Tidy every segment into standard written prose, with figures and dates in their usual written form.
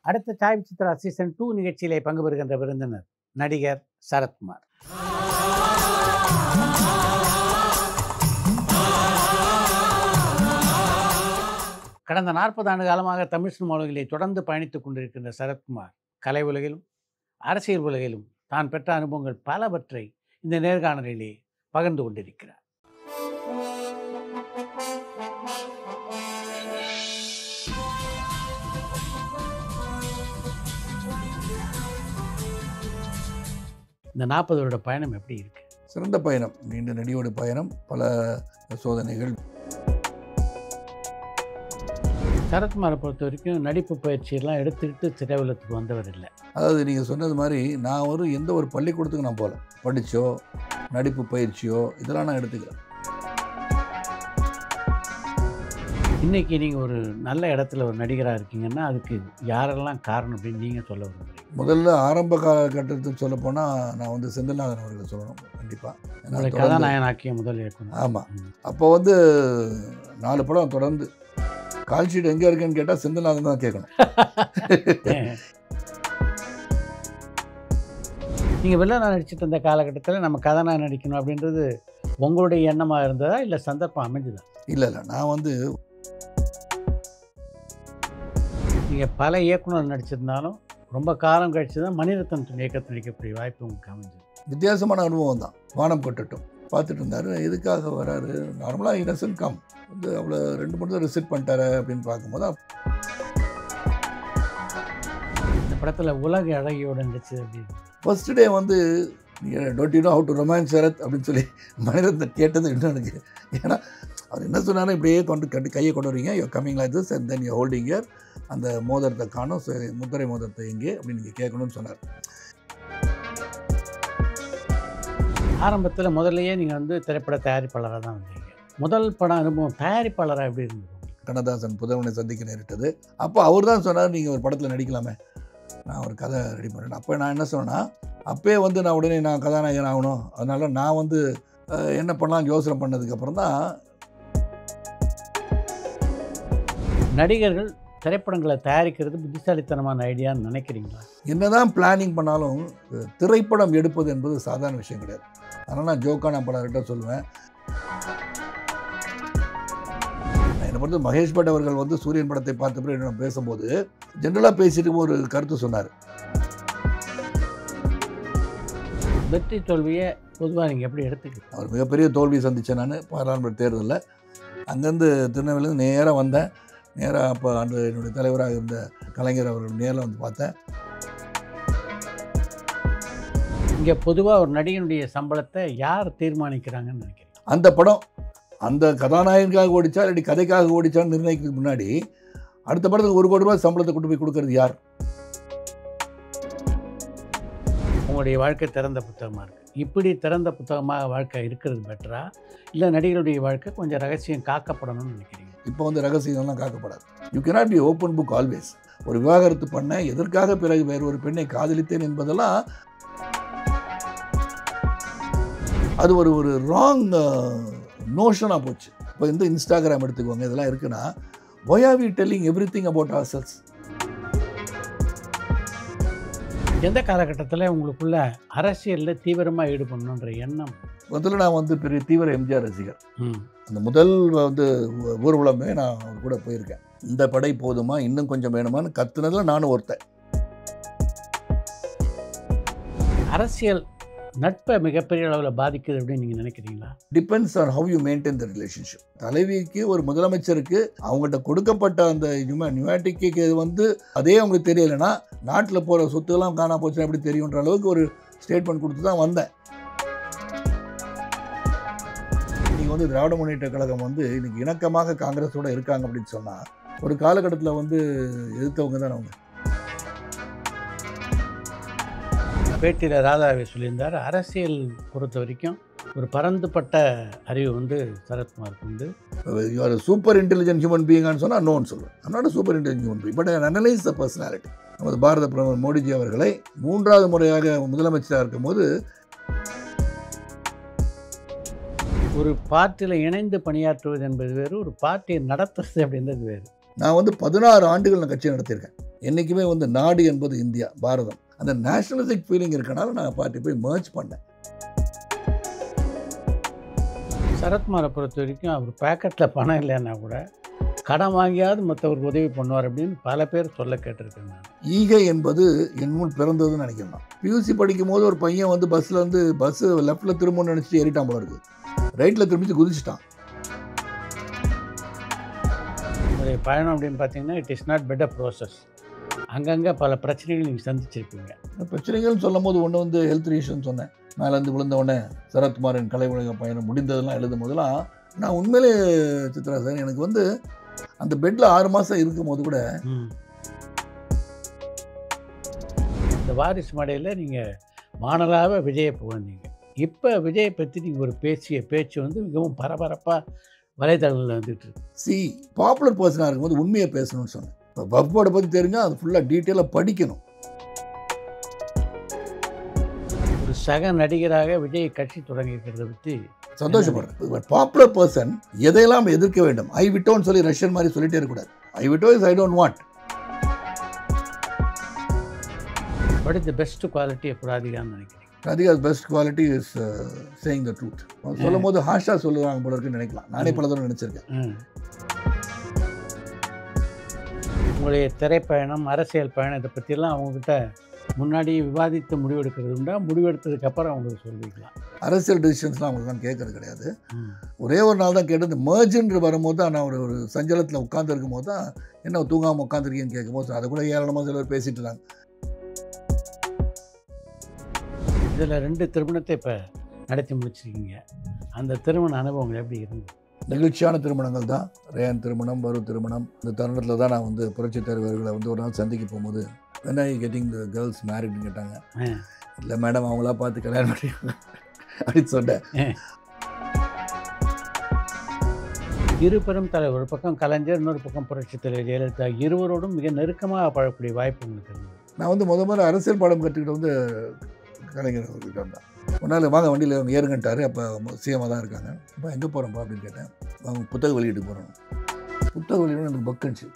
அடுத்த சாய் சித்ரா சீசன் 2 நிகழ்ச்சியிலே பங்கு பெறுகின்ற விருந்தினர் நடிகர் சரத்குமார். கடந்த 40 ஆண்டு காலமாக தமிழ் சினிமா உலகிலே தொடர்ந்து பயணித்துக் கொண்டிருக்கின்ற சரத்குமார் கலை உலகிலும் அரசியல் உலகிலும் தான் பெற்ற அனுபவங்கள் பலவற்றை இந்த நேர்காணலிலே பகிர்ந்து கொண்டிருக்கிறார். இந்த 40 வருட பயணம் எப்படி இருக்கு? சிறந்த பயணம், நீண்ட நெடியோடு பயணம், பல சோதனைகள். சரத்குமாரை பொறுத்த வரைக்கும் நடிப்பு பயிற்சியெல்லாம் எடுத்துக்கிட்டு திரையுலகத்துக்கு வந்தவர் இல்லை. அதாவது நீங்கள் சொன்னது மாதிரி நான் எந்த ஒரு பள்ளிக்கூடத்துக்கு நான் போகல. படித்தோ நடிப்பு பயிற்சியோ இதெல்லாம் நான் எடுத்துக்கிறேன். இன்றைக்கி நீங்கள் ஒரு நல்ல இடத்துல ஒரு நடிகராக இருக்கீங்கன்னா அதுக்கு யாரெல்லாம் காரணம் அப்படின்னு நீங்கள் சொல்ல விரும்புகிறீங்க? முதல்ல ஆரம்ப காலகட்டத்துக்கு சொல்லப்போனால் நான் செந்தில்நாதன் அவர்களை சொல்லணும். கண்டிப்பாக கதாநாயகனாக்கிய முதல் இயக்குனர். ஆமாம். அப்போ 4 படம் தொடர்ந்து கால் ஷீட் எங்கே இருக்குன்னு கேட்டால் செந்தில்நாதன் தான் கேட்கணும். நீங்கள் வில்லனாக நடிச்சுட்டு இருந்த காலகட்டத்தில் நம்ம கதாநாயகன் நடிக்கணும் அப்படின்றது உங்களுடைய எண்ணமாக இருந்ததா இல்லை சந்தர்ப்பம் அமைஞ்சுதா? இல்லை, நான் நீங்கள் பல இயக்குனர் நடிச்சிருந்தாலும் ரொம்ப காலம் கழிச்சு தான் மணிரத்னம் இயக்கத்தில் நடிக்கக்கூடிய வாய்ப்பு உங்களுக்கு அமைஞ்சது. வித்தியாசமான அனுபவம் தான். வானம் கொட்டட்டும் பார்த்துட்டு இருந்தார். எதுக்காக வராரு? நார்மலாக இன்னசென்ட் கம் அவ்வளோ 2 மட்டும் ரிசீட் பண்ணிட்டாரு அப்படின்னு பார்க்கும்போது இந்த படத்தில் உலக அழகியோடு நடிச்சது அப்படின்னு first day don't you know how to romance Sarath அப்படின்னு சொல்லி மணிரத்னம் கேட்டது இன்னும் எனக்கு. ஏன்னா அவர் என்ன சொன்னாலும் இப்படியே கையை கொண்டு வரீங்க, you coming like this and then you holding year, அந்த மோதிரத்தை காணும், முத்திரை மோதிரத்தை எங்கே அப்படின்னு நீங்கள் கேட்கணும்னு சொன்னார். ஆரம்பத்தில் முதல்லையே நீங்கள் திரைப்பட தயாரிப்பாளராக தான் வந்தீங்க. முதல் படம் அனுபவம் தயாரிப்பாளராக எப்படி இருந்தது? கண்ணதாசன் புதவனை சந்திக்க நேரிட்டது. அப்போ அவர் தான் சொன்னார், நீங்கள் ஒரு படத்தில் நடிக்கலாமே, நான் ஒரு கதை ரெடி பண்ணுறேன். அப்போ நான் என்ன சொன்னேன்னா, அப்போயே நான் உடனே நான் கதாநாயகன் ஆகணும், அதனால் நான் என்ன பண்ணலாம்னு யோசனை பண்ணதுக்கப்புறம் தான். நடிகர்கள் திரைப்படங்களை தயாரிக்கிறது புத்திசாலித்தனமான ஐடியான்னு நினைக்கிறீங்களா? என்னதான் பிளானிங் பண்ணாலும் திரைப்படம் எடுப்பது என்பது சாதாரண விஷயம் கிடையாது. அதனால் நான் ஜோக்காக நான் பலர்கிட்ட சொல்லுவேன். என்னை பொறுத்து மகேஷ் பட் அவர்கள் சூரியன் படத்தை பார்த்த பிறகு நான் பேசும்போது ஜென்ரலாக பேசிட்டு ஒரு கருத்து சொன்னார். வெற்றி தோல்வியை பொதுவாக நீங்கள் எப்படி எடுத்துக்கிட்டு? அவர் மிகப்பெரிய தோல்வியை சந்தித்தேன் நான் பாராளுமன்ற தேர்தலில். அங்கேருந்து திருநெல்வேலியிலேருந்து நேராக வந்தேன். நேராக அப்போ என்னுடைய தலைவராக இருந்த கலைஞர் அவர்கள் நேரில் பார்த்தேன். இங்கே பொதுவாக ஒரு நடிகனுடைய சம்பளத்தை யார் தீர்மானிக்கிறாங்கன்னு நினைக்கிறேன்? அந்த படம் அந்த கதாநாயகனுக்காக ஓடிச்சா இல்லாட்டி கதைக்காக ஓடிச்சான்னு நிர்ணயிக்கிறதுக்கு முன்னாடி அடுத்த படத்துக்கு 1 கோடி ரூபாய் சம்பளத்தை கொண்டு போய் கொடுக்கறது யார்? உங்களுடைய வாழ்க்கை திறந்த புத்தகமாக இருக்குது. இப்படி திறந்த புத்தகமாக வாழ்க்கை இருக்கிறது பெட்டரா இல்லை நடிகருடைய வாழ்க்கை கொஞ்சம் ரகசியம் காக்கப்படணும்னு நினைக்கிறீங்க? இப்போ ரகசியம்லாம் காக்கப்படாது. You cannot be open book always. ஒரு விவாகரத்து பண்ண எதற்காக பிறகு வேறு ஒரு பெண்ணை காதலித்தேன் என்பதெல்லாம் அது ஒரு ராங் நோஷனாக போச்சு. இப்போ இன்ஸ்டாகிராம் எடுத்துக்கோங்க, இதெல்லாம் இருக்குன்னா why are we telling everything about ourselves? எந்த காலகட்டத்தில் உங்களுக்குள்ள அரசியலில் தீவிரமாக ஈடுபடணுன்ற எண்ணம்? முதல்ல நான் பெரிய தீவிர எம்ஜிஆர் ரசிகர். அந்த முதல் ஊர்வலமே நான் அவர் கூட போயிருக்கேன். இந்த படை போதுமா, இன்னும் கொஞ்சம் வேணுமான்னு கத்துனதுல நானும் ஒருத்தன். அரசியல் நட்பை மிகப்பெரிய அளவில் பாதிக்குது அப்படின்னு நீங்கள் நினைக்கிறீங்களா? Depends on how you maintain the relationship. தலைவிக்கு ஒரு முதலமைச்சருக்கு அவங்கள்ட்ட கொடுக்கப்பட்ட அந்த நியூமேட்டிக்கு அதே அவங்களுக்கு தெரியலைன்னா நாட்டில் போகிற சொத்துக்கெல்லாம் காணா போச்சுன்னா எப்படி தெரியுன்ற அளவுக்கு ஒரு ஸ்டேட்மெண்ட் கொடுத்து தான் வந்தேன். நீங்கள் திராவிட முன்னேற்ற கழகம் இன்னைக்கு இணக்கமாக காங்கிரஸோடு இருக்காங்க அப்படின்னு சொன்னால் ஒரு காலகட்டத்தில் எதிர்த்தவங்க தான் அவங்க. பேட்டியில் ராதாவே சொல்லியிருந்தார், அரசியல் பொறுத்த வரைக்கும் ஒரு பரந்துபட்ட அறிவு சரத்குமாருக்கு உண்டு. You are super intelligent human பீயிங்னு சொன்னால் நோன்னு சொல்லுவேன். I'm not super intelligent human being, but I analyse the personality. நமது பாரத பிரதமர் மோடிஜி அவர்களை 3வது முறையாக முதலமைச்சராக இருக்கும்போது ஒரு பார்ட்டியில் இணைந்து பணியாற்றுவது என்பது வேறு, ஒரு பார்ட்டியை நடத்துறது அப்படின்றது வேறு. நான் 16 ஆண்டுகள் நான் கட்சி நடத்தியிருக்கேன். என்றைக்குமே வந்து நாடு என்பது இந்தியா, பாரதம். அந்த நேஷனலிஸ்டிக் ஃபீலிங் இருக்கனால நான் பார்ட்டி போய் மர்ஜ் பண்ணேன். சரத்குமாரை பொறுத்த வரைக்கும் அவர் பேக்கெட்டில் பணம் இல்லைன்னா கூட கடன் வாங்கியாவது மற்றவருக்கு உதவி பண்ணுவார் அப்படின்னு பல பேர் சொல்ல கேட்டிருக்கேன் நான். ஈகை என்பது என் முன் பிறந்ததுன்னு நினைக்கிறேன் நான். பியூசி படிக்கும் போது ஒரு பையன் வந்து பஸ்ஸு லெஃப்ட்டில் திரும்பணும்னு நினச்சிட்டு ஏறிட்டான் போல இருக்குது. ரைட்டில் திரும்பிச்சு குதிச்சிட்டான். ஒரு பயணம் அப்படின்னு பார்த்தீங்கன்னா it is not better process. அங்கங்கே பல பிரச்சனைகள் நீங்கள் சந்திச்சிருப்பீங்க. பிரச்சனைகள்னு சொல்லும் போது ஒன்று வந்து ஹெல்த் இஷ்யூன்னு சொன்னேன். மேலேருந்து விழுந்த உடனே சரத்குமாரின் கலை உலக பயணம் முடிந்ததெல்லாம் எழுதும் போதெல்லாம் நான் உண்மையிலே சித்ரா சார் எனக்கு வந்து அந்த பெட்டில் 6 மாதம் இருக்கும் போது கூட இந்த வாரிசு மடையில் நீங்கள் வானலாக விஜயை புகழ்ந்தீங்க. இப்போ விஜயை பற்றி நீங்கள் ஒரு பேச்சு வந்து மிகவும் பரபரப்பாக வலைதளங்களில் வந்துட்டு இருக்கு. பாப்புலர் பர்சனாக இருக்கும்போது உண்மையை பேசணும்னு சொன்னேன். இப்போ பஃப்போட பற்றி தெரிஞ்சால் அது ஃபுல்லாக டீட்டெயிலாக படிக்கணும். ஒரு சக நடிகராக விஜய் கட்சி தொடங்கியிருக்கிறத பற்றி சந்தோஷப்படுறேன். பாப்புலர் பர்சன் எதையெல்லாம் எதிர்க்க வேண்டும். ஐ விட்டோன்னு சொல்லி ரஷ்யன் மாதிரி சொல்லிட்டே இருக்கக்கூடாது. I veto is I don't want. What is the best quality of ராதிகான்னு நினைக்கிறேன்? Radhika's best quality is saying the truth. சொல்லும் போது ஹாஷா சொல்லுவாங்க போல இருக்குன்னு நினைக்கலாம். நானே பல தடவை நினச்சிருக்கேன். உங்களுடைய திரைப்பயணம், அரசியல் பயணம் இதை பற்றியெல்லாம் அவங்கக்கிட்ட முன்னாடி விவாதித்து முடிவெடுக்கிறது உண்டா? முடிவெடுத்ததுக்கப்புறம் அவங்களுக்கு சொல்லிக்கலாம். அரசியல் டிசிஷன்ஸ்லாம் அவங்களுக்கு தான் கேட்கறது கிடையாது. ஒரே ஒரு நாள் தான் கேட்டது. மர்ஜின்னு வரும்போது தான் நான் ஒரு சஞ்சலத்தில் உட்காந்துருக்கும் போது தான் என்ன தூங்காமல் உட்காந்துருக்கீங்கன்னு கேட்கும்போது அதை கூட ஏராளமாக சிலர் பேசிட்டு இருந்தாங்க. இதில் 2 திருமணத்தை இப்போ நடத்தி முடிச்சிருக்கீங்க. அந்த திருமண அனுபவங்கள் எப்படி இருந்தது? நெகிழ்ச்சியான திருமணங்கள் தான். ரேயான் திருமணம், வரு திருமணம். இந்த தருணத்தில் தான் நான் வந்து புரட்சித் தலைவர்களை வந்து ஒரு நாள் சந்திக்க போகும்போது when are you getting the girls marriedன்னு கேட்டாங்க. இல்லை மேடம் அவங்களா பார்த்து கல்யாணம் பண்ணிக்கோங்க அப்படின்னு சொன்னேன். இருபெரும் தலைவர், ஒரு பக்கம் கலைஞர், இன்னொரு பக்கம் புரட்சித் தலைவர் ஜெயலலிதா, இருவரோடும் மிக நெருக்கமாக பழகக்கூடிய வாய்ப்பு உங்களுக்கு இருந்தது. நான் வந்து முதல்ல அரசியல் பாடம் கற்றுக்கிட்டு வந்து கலைஞர் அவர்கிட்ட வந்தேன். ஒரு நாள் வாங்க வண்டியில் அவங்க ஏறுங்கன்ட்டார். அப்போ சிஎம்மாக தான் இருக்காங்க. அப்போ எங்கே போகிறோம்ப்பா அப்படின்னு கேட்டேன். அவங்க புத்தக வெளியிட்டு போகிறோம். புத்தக வெளியிட எனக்கு பக்குச்சு.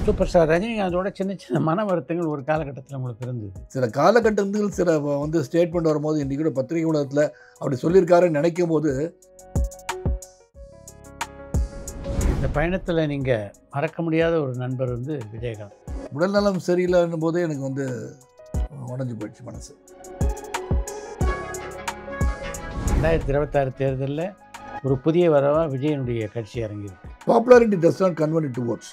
சூப்பர் ஸ்டார் ரஜினிகாந்தோட சின்ன சின்ன மன வருத்தங்கள் ஒரு காலகட்டத்தில் உங்களுக்கு இருந்தது. சில காலகட்டங்கள் சில வந்து ஸ்டேட்மெண்ட் வரும்போது இன்றைக்கி கூட பத்திரிகை உலகத்தில் அப்படி சொல்லியிருக்காருன்னு நினைக்கும் போது இந்த பயணத்தில் நீங்கள் மறக்க முடியாத ஒரு நண்பர் வந்து விஜயகாந்த். உடல்நலம் சரியில்லைன்னும் போதே எனக்கு வந்து உடஞ்சி போயிடுச்சு மனசு. 2026 தேர்தலில் ஒரு புதிய வரவாக விஜயனுடைய கட்சி இறங்கியிருக்கு. Popularity does not convert to oats.